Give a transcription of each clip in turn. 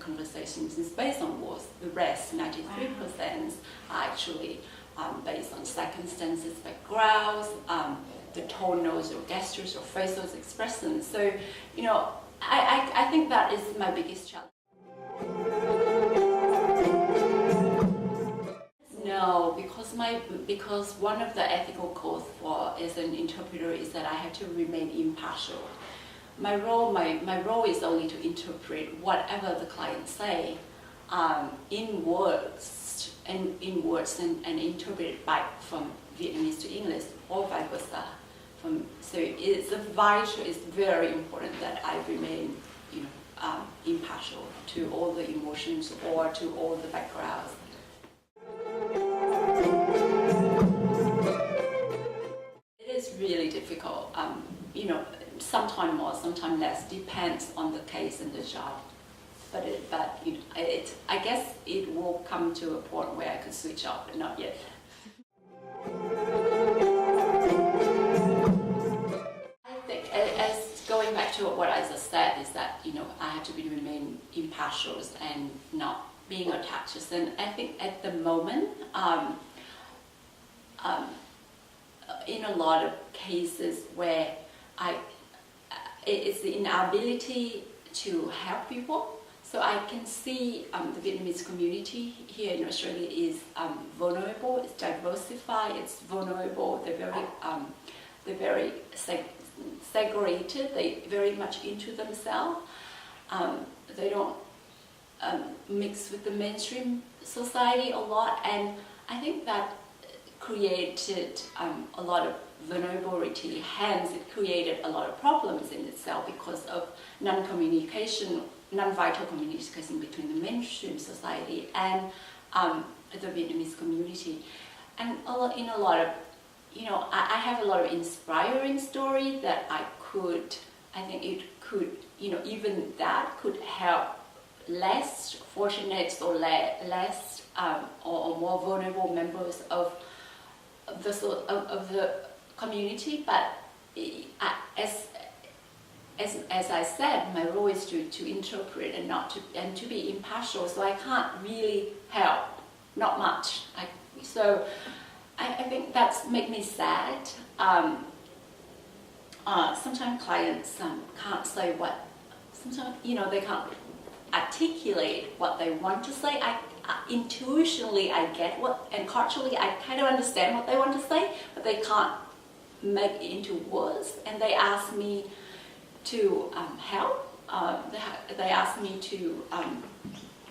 conversations is based on words. The rest, 93%, are actually based on circumstances, backgrounds, the tonals or gestures or facial expressions. So, you know, I think that is my biggest challenge. No, because one of the ethical codes as an interpreter is that I have to remain impartial. My role is only to interpret whatever the client say in words and interpret it back from Vietnamese to English or vice versa. So it's very important that I remain, you know, impartial to all the emotions or to all the backgrounds. It is really difficult. You know, sometimes more, sometimes less, depends on the case and the job. But you know, I guess it will come to a point where I could switch off, but not yet. I think, as going back to what I just said, is that, you know, I have to remain impartial and not being attached. And I think at the moment, in a lot of cases where it's the inability to help people. So I can see the Vietnamese community here in Australia is vulnerable, it's diversified, it's vulnerable, they're very segregated, they're very much into themselves. They don't mix with the mainstream society a lot, and I think that created a lot of vulnerability, hence it created a lot of problems in itself because of non-communication, non-vital communication between the mainstream society and the Vietnamese community. And in a lot of, you know, I have a lot of inspiring stories that I think it could, you know, even that could help less fortunate or less or more vulnerable members of the community. But as I said, my role is to interpret and to be impartial. So I can't really help, not much. So I think that's make me sad. Sometimes clients can't say what. Sometimes, you know, they can't articulate what they want to say. Intuitionally I get what, and culturally I kind of understand what they want to say, but they can't make it into words. And they ask me to help. They ask me to,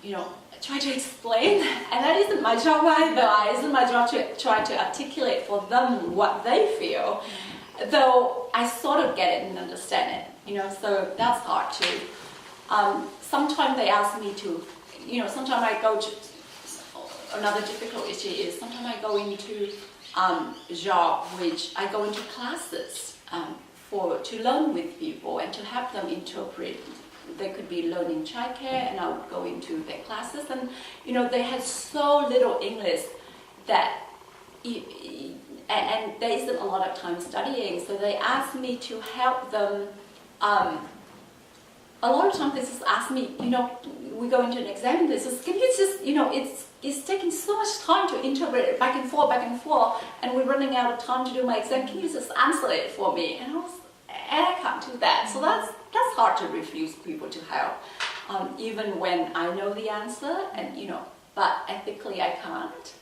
you know, try to explain, and that isn't my job either. It isn't my job to try to articulate for them what they feel, though I sort of get it and understand it, you know, so that's hard too. Sometimes they ask me to, you know, sometimes I go to, another difficult issue is sometimes I go into job which I go into classes to learn with people and to help them interpret. They could be learning childcare, and I would go into their classes, and you know, they had so little English that and there isn't a lot of time studying, so they asked me to help them. A lot of times they just ask me, you know, we go into an exam, they just, can you just, you know, it's taking so much time to interpret it back and forth, and we're running out of time to do my exam, can you just answer it for me? And I can't do that. So that's hard to refuse people to help, even when I know the answer, and you know, but ethically I can't.